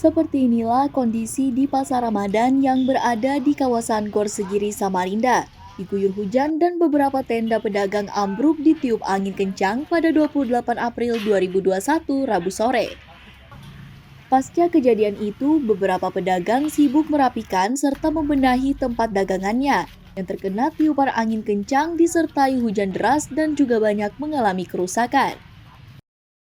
Seperti inilah kondisi di Pasar Ramadan yang berada di kawasan Gor Segiri, Samarinda. Diguyur hujan dan beberapa tenda pedagang ambruk ditiup angin kencang pada 28 April 2021 Rabu sore. Pasca kejadian itu, beberapa pedagang sibuk merapikan serta membenahi tempat dagangannya yang terkena tiupan angin kencang disertai hujan deras dan juga banyak mengalami kerusakan.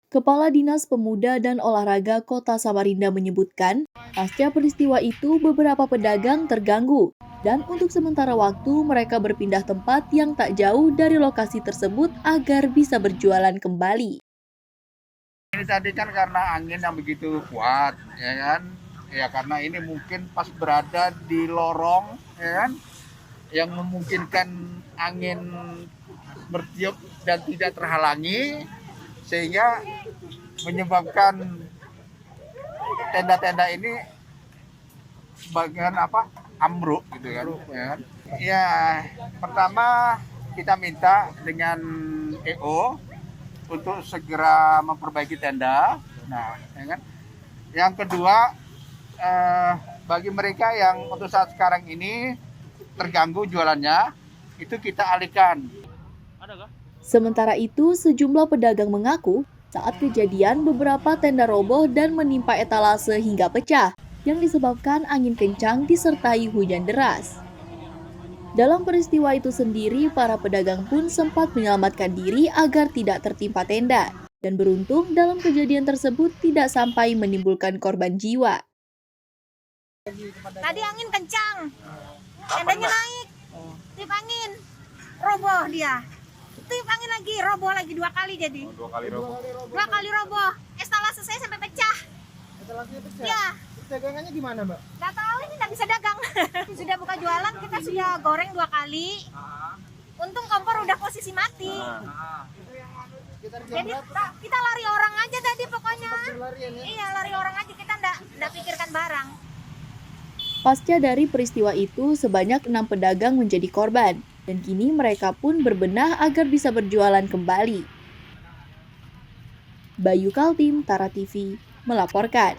Kepala Dinas Pemuda dan Olahraga Kota Samarinda menyebutkan, pasca peristiwa itu beberapa pedagang terganggu dan untuk sementara waktu mereka berpindah tempat yang tak jauh dari lokasi tersebut agar bisa berjualan kembali. Ini tadi kan karena angin yang begitu kuat, ya kan? Ya karena ini mungkin pas berada di lorong, ya kan? Yang memungkinkan angin bertiup dan tidak terhalangi, sehingga menyebabkan tenda-tenda ini sebagian ambruk gitu kan, ya kan? Ya, pertama kita minta dengan EO untuk segera memperbaiki tenda. Nah, ya kan? Yang kedua, bagi mereka yang untuk saat sekarang ini terganggu jualannya, itu kita alihkan. Sementara itu, sejumlah pedagang mengaku saat kejadian beberapa tenda roboh dan menimpa etalase hingga pecah yang disebabkan angin kencang disertai hujan deras. Dalam peristiwa itu sendiri, para pedagang pun sempat menyelamatkan diri agar tidak tertimpa tenda. Dan beruntung dalam kejadian tersebut tidak sampai menimbulkan korban jiwa. Tadi angin kencang, tendanya naik, tiup angin, roboh dia. Tiup angin lagi, roboh lagi 2 kali jadi. Dua kali roboh. 2 kali roboh, estalase saya sampai pecah. Etalasenya pecah? Ya. Dagangannya gimana, Mbak? Gak tahu, ini nggak bisa dagang. Sudah buka jualan, kita sudah goreng 2 kali. Untung kompor udah posisi mati. Jadi kita lari orang aja tadi pokoknya. Iya, lari orang aja, kita nggak pikirkan barang. Pasca dari peristiwa itu, sebanyak 6 pedagang menjadi korban. Dan kini mereka pun berbenah agar bisa berjualan kembali. Bayu Kaltim, Tara TV, melaporkan.